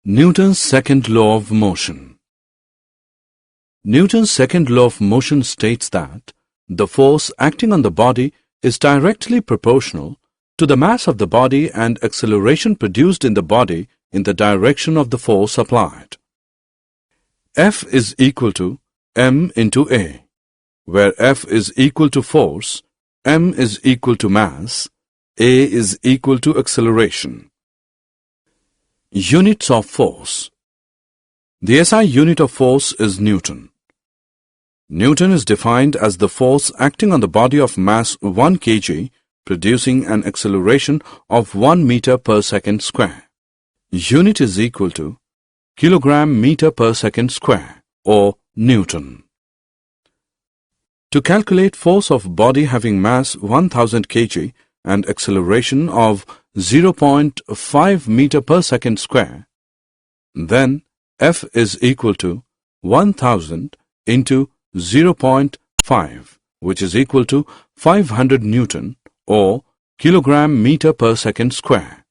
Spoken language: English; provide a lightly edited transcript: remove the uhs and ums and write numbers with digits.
Newton's second law of motion. Newton's second law of motion states that the force acting on the body is directly proportional to the mass of the body and acceleration produced in the body in the direction of the force applied. F is equal to m into A, where F is equal to force, m is equal to mass, A is equal to acceleration. Units of force. The SI unit of force is Newton. Newton is defined as the force acting on the body of mass 1 kg, producing an acceleration of 1 meter per second square. Unit is equal to kilogram meter per second square, or Newton. To calculate force of body having mass 1000 kg and acceleration of 0.5 meter per second square, then F is equal to 1000 into 0.5, which is equal to 500 Newton or kilogram meter per second square.